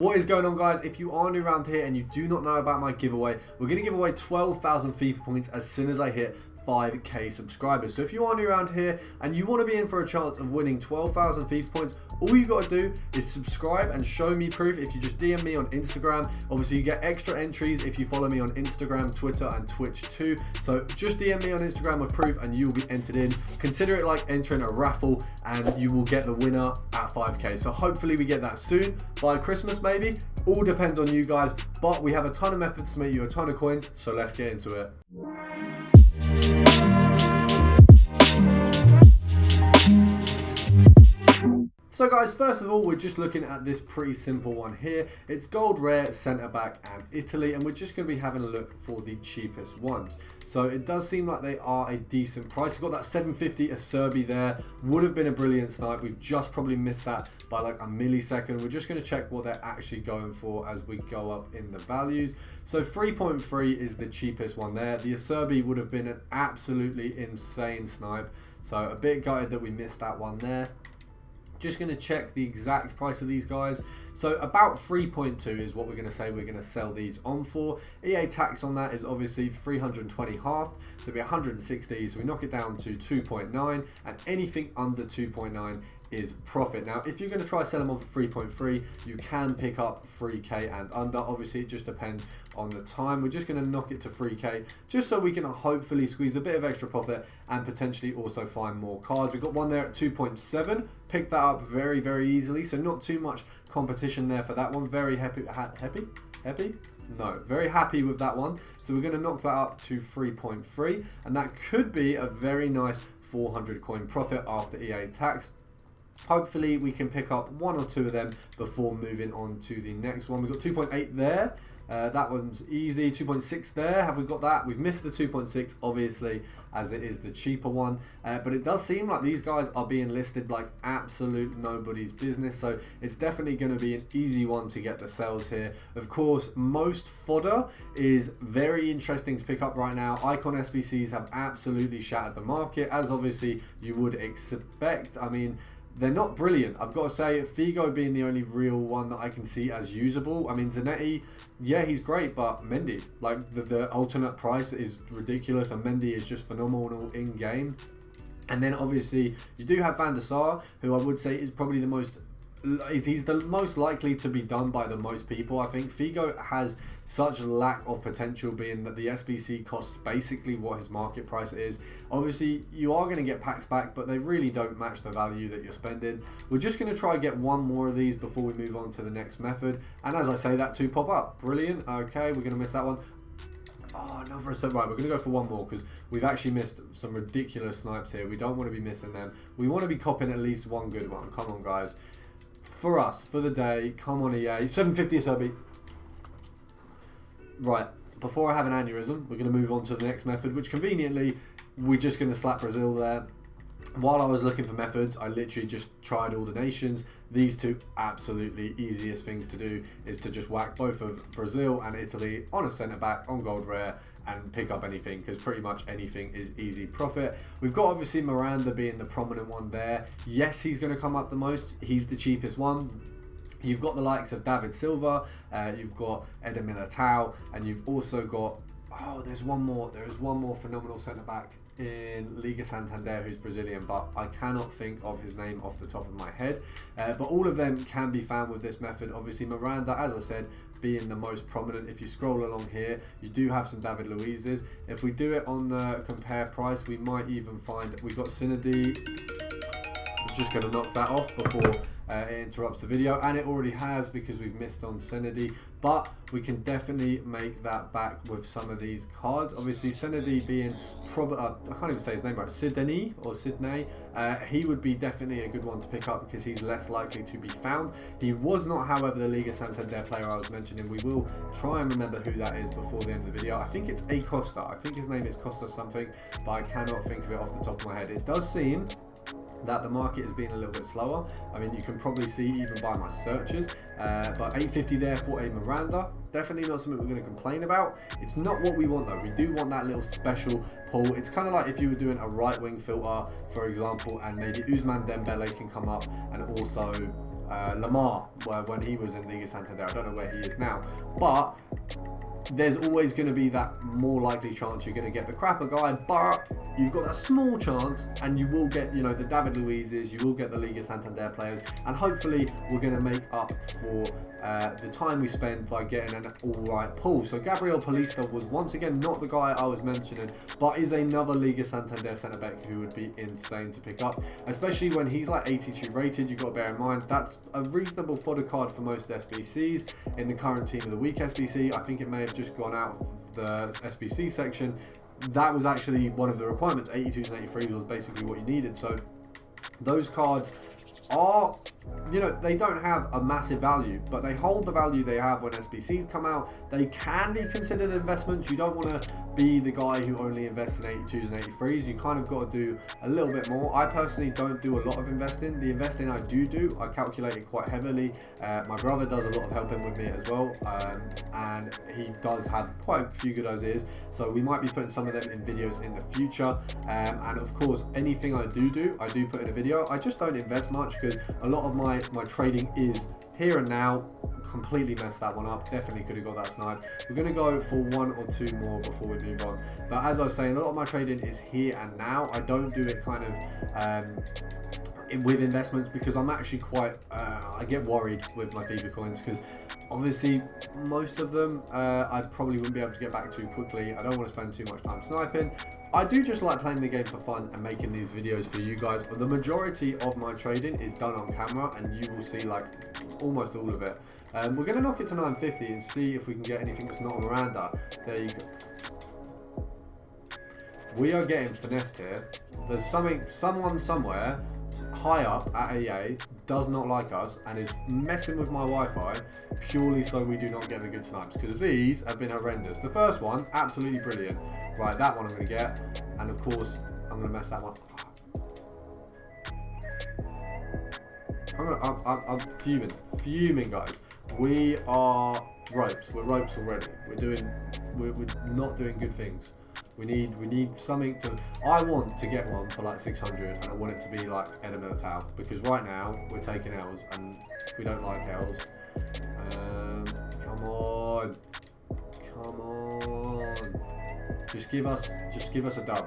What is going on, guys? If you are new around here and you do not know about my giveaway, we're going to give away 12,000 FIFA points as soon as I hit 5k subscribers. So if you are new around here and you want to be in for a chance of winning 12,000 FIFA points, all you got to do is subscribe and show me proof. If you just DM me on Instagram, obviously you get extra entries if you follow me on Instagram, Twitter and Twitch too. So just DM me on Instagram with proof and you'll be entered in. Consider it like entering a raffle and you will get the winner at 5k. So hopefully we get that soon, by Christmas maybe. All depends on you guys, but we have a ton of methods to make you a ton of coins, so let's get into it. So guys, first of all, we're just looking at this pretty simple one here. It's gold rare, centre back and Italy, and we're just going to be having a look for the cheapest ones. So it does seem like they are a decent price. You've got that 750 Acerbi there, would have been a brilliant snipe. We've just probably missed that by like a millisecond. We're just going to check what they're actually going for as we go up in the values. So 3.3 is the cheapest one there. The Acerbi would have been an absolutely insane snipe. So a bit gutted that we missed that one there. Just going to check the exact price of these guys. So about 3.2 is what we're going to say we're going to sell these on for. EA tax on that is obviously 320 half, so it'll be 160. So we knock it down to 2.9, and anything under 2.9 is profit. Now if you're going to try sell them on for 3.3, you can pick up 3k and under. Obviously it just depends on the time. We're just going to knock it to 3k just so we can hopefully squeeze a bit of extra profit and potentially also find more cards. We've got one there at 2.7, picked that up very easily, so not too much competition there for that one. Very happy no, very happy with that one. So we're going to knock that up to 3.3, and that could be a very nice 400 coin profit after EA tax. Hopefully we can pick up one or two of them before moving on to the next one. We've got 2.8 there. That one's easy. 2.6 there. Have we got that? We've missed the 2.6 obviously, as it is the cheaper one. But it does seem like these guys are being listed like absolute nobody's business. So it's definitely going to be an easy one to get the sales here. Of course, most fodder is very interesting to pick up right now. Icon SBCs have absolutely shattered the market, as obviously you would expect. I mean, they're not brilliant, I've got to say. Figo being the only real one that I can see as usable. I mean, Zanetti, yeah, he's great, but Mendy, like the alternate price is ridiculous, and Mendy is just phenomenal in game. And then obviously you do have Van der Sar, who I would say is probably the most, he's the most likely to be done by the most people. I think Figo has such lack of potential, being that the SBC costs basically what his market price is. Obviously you are going to get packs back, but they really don't match the value that you're spending. We're just going to try and get one more of these before we move on to the next method, and as I say, that two pop up, brilliant. Okay, we're going to miss that one. Oh, another Acerbi. Right, we're going to go for one more because we've actually missed some ridiculous snipes here. We don't want to be missing them. We want to be copping at least one good one. Come on, guys. For us, for the day, come on EA. 750 Acerbi. Right, before I have an aneurysm, we're going to move on to the next method, which conveniently, we're just going to slap Brazil there. While I was looking for methods, I literally just tried all the nations. These two absolutely easiest things to do is to just whack both of Brazil and Italy on a centre back on gold rare and pick up anything, because pretty much anything is easy profit. We've got obviously Miranda being the prominent one there. Yes, he's going to come up the most. He's the cheapest one. You've got the likes of David Silva, you've got Eder Militao, and you've also got, oh, there is one more phenomenal centre back in Liga Santander who's Brazilian, but I cannot think of his name off the top of my head. But all of them can be found with this method. Obviously Miranda, as I said, being the most prominent. If you scroll along here, you do have some David Luiz's. If we do it on the compare price, we might even find, we've got Sinadi. I'm just going to knock that off before it interrupts the video, and it already has because we've missed on Senedy, but we can definitely make that back with some of these cards. Obviously Senedy being probably, I can't even say his name right, Sydney or Sydney, he would be definitely a good one to pick up because he's less likely to be found. He was not, however, the Liga Santander player I was mentioning. We will try and remember who that is before the end of the video. I think it's Acosta, I think his name is Costa something, but I cannot think of it off the top of my head. It does seem that the market has been a little bit slower. I mean, you can probably see even by my searches, but 850 there for a Miranda, definitely not something we're going to complain about. It's not what we want though. We do want that little special pull. It's kind of like if you were doing a right wing filter, for example, and maybe Ousmane Dembele can come up, and also Lamar when he was in Liga Santander. I don't know where he is now, but there's always going to be that more likely chance you're going to get the crapper guy, but you've got a small chance, and you will get, you know, the David Luiz's, you will get the Liga Santander players, and hopefully we're going to make up for the time we spend by getting an alright pool. So Gabriel Paulista was once again not the guy I was mentioning, but is another Liga Santander centre back who would be insane to pick up, especially when he's like 82 rated. You've got to bear in mind that's a reasonable fodder card for most SBCs. In the current Team of the Week SBC, I think it may have just gone out of the SBC section. That was actually one of the requirements. 82s and 83s was basically what you needed. So those cards are, you know, they don't have a massive value, but they hold the value they have when SBCs come out. They can be considered investments. You don't want to be the guy who only invests in 82s and 83s. You kind of got to do a little bit more. I personally don't do a lot of investing. The investing I do, I calculate it quite heavily. My brother does a lot of helping with me as well, and he does have quite a few good ideas. So we might be putting some of them in videos in the future. And of course, anything I do, I do put in a video. I just don't invest much because a lot of my trading is here and now. Completely messed that one up. Definitely could have got that snipe. We're going to go for one or two more before we move on. But as I was saying, a lot of my trading is here and now. I don't do it kind of with investments because I'm actually quite, I get worried with my Fifa coins because obviously most of them I probably wouldn't be able to get back to quickly. I don't want to spend too much time sniping. I do just like playing the game for fun and making these videos for you guys. But the majority of my trading is done on camera, and you will see like almost all of it. We're going to knock it to 950 and see if we can get anything that's not on Miranda. There you go. We are getting finessed here. There's someone somewhere high up at AA does not like us and is messing with my Wi-Fi purely so we do not get the good snipes, because these have been horrendous. The first one, absolutely brilliant. Right, that one I'm going to get, and of course I'm going to mess that one. I'm fuming guys. We are ropes. We're ropes already. We're not doing good things. We need something to. I want to get one for like 600, and I want it to be like Edinburgh Tower, because right now we're taking L's and we don't like L's. Come on. Just give us a dub.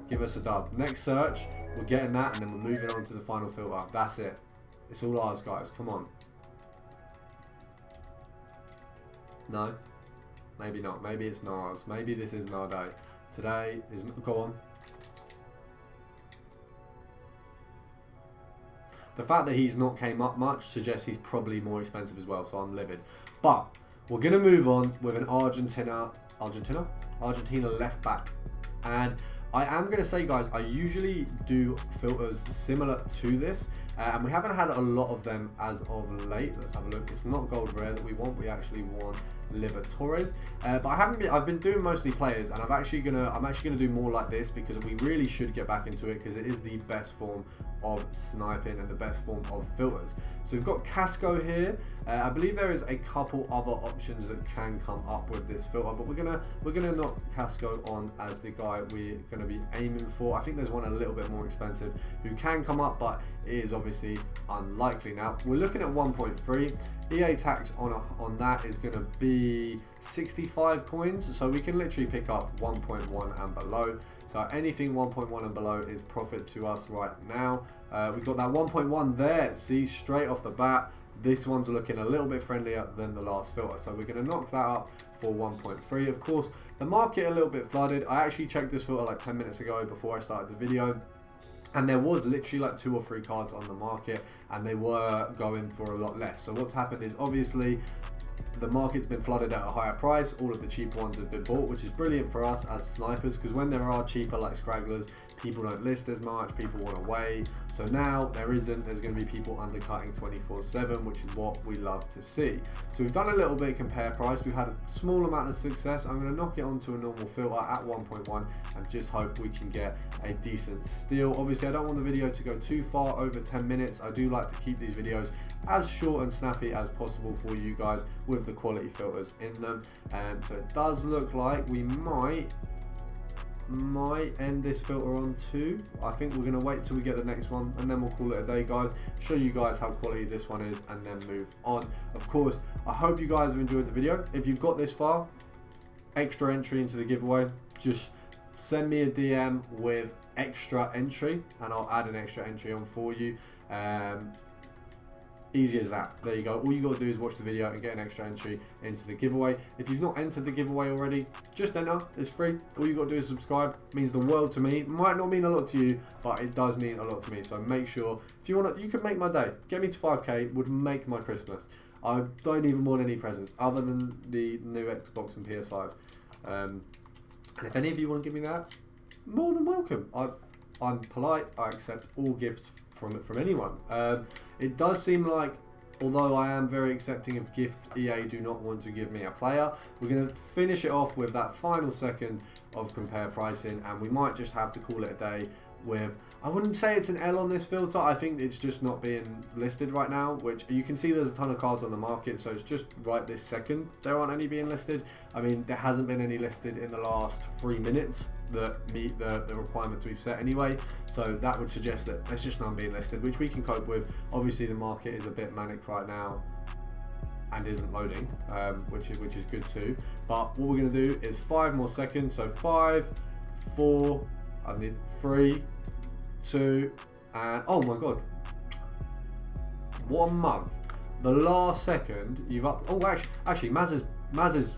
Give us a dub. Next search, we're getting that, and then we're moving on to the final filter. That's it. It's all ours, guys. Come on. No? Maybe not. Maybe it's not ours. Maybe this isn't our day. Today is... Go on. The fact that he's not came up much suggests he's probably more expensive as well, so I'm livid. But we're going to move on with an Argentina left back. And I am going to say, guys, I usually do filters similar to this, and we haven't had a lot of them as of late. Let's have a look. It's not gold rare that we want. We actually want Libertadores, but I've been doing mostly players, and I'm actually gonna do more like this, because we really should get back into it, because it is the best form of sniping and the best form of filters. So we've got Casco here. I believe there is a couple other options that can come up with this filter, but we're gonna knock Casco on as the guy we're gonna be aiming for. I think there's one a little bit more expensive who can come up, but it is obviously unlikely. Now we're looking at 1.3. EA tax on that is going to be 65 coins, so we can literally pick up 1.1 and below. So anything 1.1 and below is profit to us right now. We've got that 1.1 there. See, straight off the bat, this one's looking a little bit friendlier than the last filter, so we're going to knock that up for 1.3. Of course, the market a little bit flooded. I actually checked this filter like 10 minutes ago before I started the video, and there was literally like 2 or 3 cards on the market, and they were going for a lot less. So what's happened is, obviously, the market's been flooded at a higher price. All of the cheap ones have been bought, which is brilliant for us as snipers, because when there are cheaper like Scragglers, people don't list as much, people want to wait. So now there's going to be people undercutting 24/7, which is what we love to see. So we've done a little bit of compare price. We've had a small amount of success. I'm going to knock it onto a normal filter at 1.1 and just hope we can get a decent steal. Obviously, I don't want the video to go too far over 10 minutes. I do like to keep these videos as short and snappy as possible for you guys with the quality filters in them. So it does look like we might might end this filter on 2. I think we're going to wait till we get the next one and then we'll call it a day, guys. Show you guys how quality this one is and then move on. Of course, I hope you guys have enjoyed the video. If you've got this far, extra entry into the giveaway, just send me a DM with extra entry and I'll add an extra entry on for you. Easy as that. There you go. All you got to do is watch the video and get an extra entry into the giveaway. If you've not entered the giveaway already, just enter. It's free. All you got to do is subscribe. It means the world to me. It might not mean a lot to you, but it does mean a lot to me. So make sure, if you want to, you can make my day. Get me to 5k would make my Christmas. I don't even want any presents other than the new Xbox and PS5. And if any of you want to give me that, more than welcome. I'm polite. I accept all gifts from anyone. It does seem like, although I am very accepting of gifts, EA do not want to give me a player. We're going to finish it off with that final second of compare pricing, and we might just have to call it a day with, I wouldn't say it's an L on this filter. I think it's just not being listed right now, which you can see there's a ton of cards on the market, so it's just right this second there aren't any being listed. I mean, there hasn't been any listed in the last 3 minutes that meet the requirements we've set anyway, so that would suggest that there's just none being listed, which we can cope with. Obviously the market is a bit manic right now and isn't loading, which is good too, but what we're going to do is 5 more seconds. So 5, 4, I need 3, 2, and oh my god, what a mug. The last second you've up, oh actually Maz is,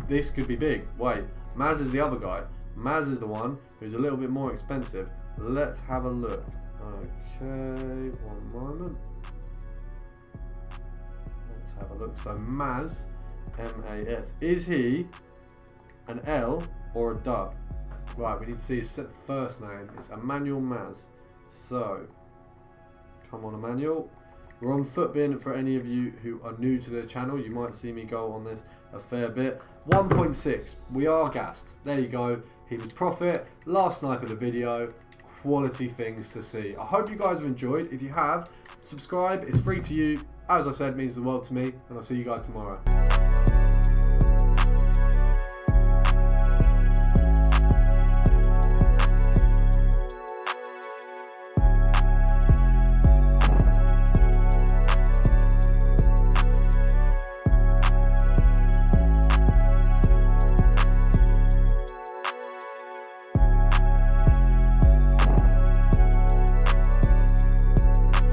this could be big. Wait, Maz is the other guy. Maz is the one who's a little bit more expensive. Let's have a look. Okay, one moment. Let's have a look. So Maz, M-A-S. Is he an L or a dub? Right, we need to see his first name. It's Emmanuel Maz. So, come on Emmanuel. We're on Footbin. For any of you who are new to the channel, you might see me go on this a fair bit. 1.6. We are gassed. There you go. He was profit. Last snipe of the video. Quality things to see. I hope you guys have enjoyed. If you have, subscribe. It's free to you. As I said, it means the world to me. And I'll see you guys tomorrow.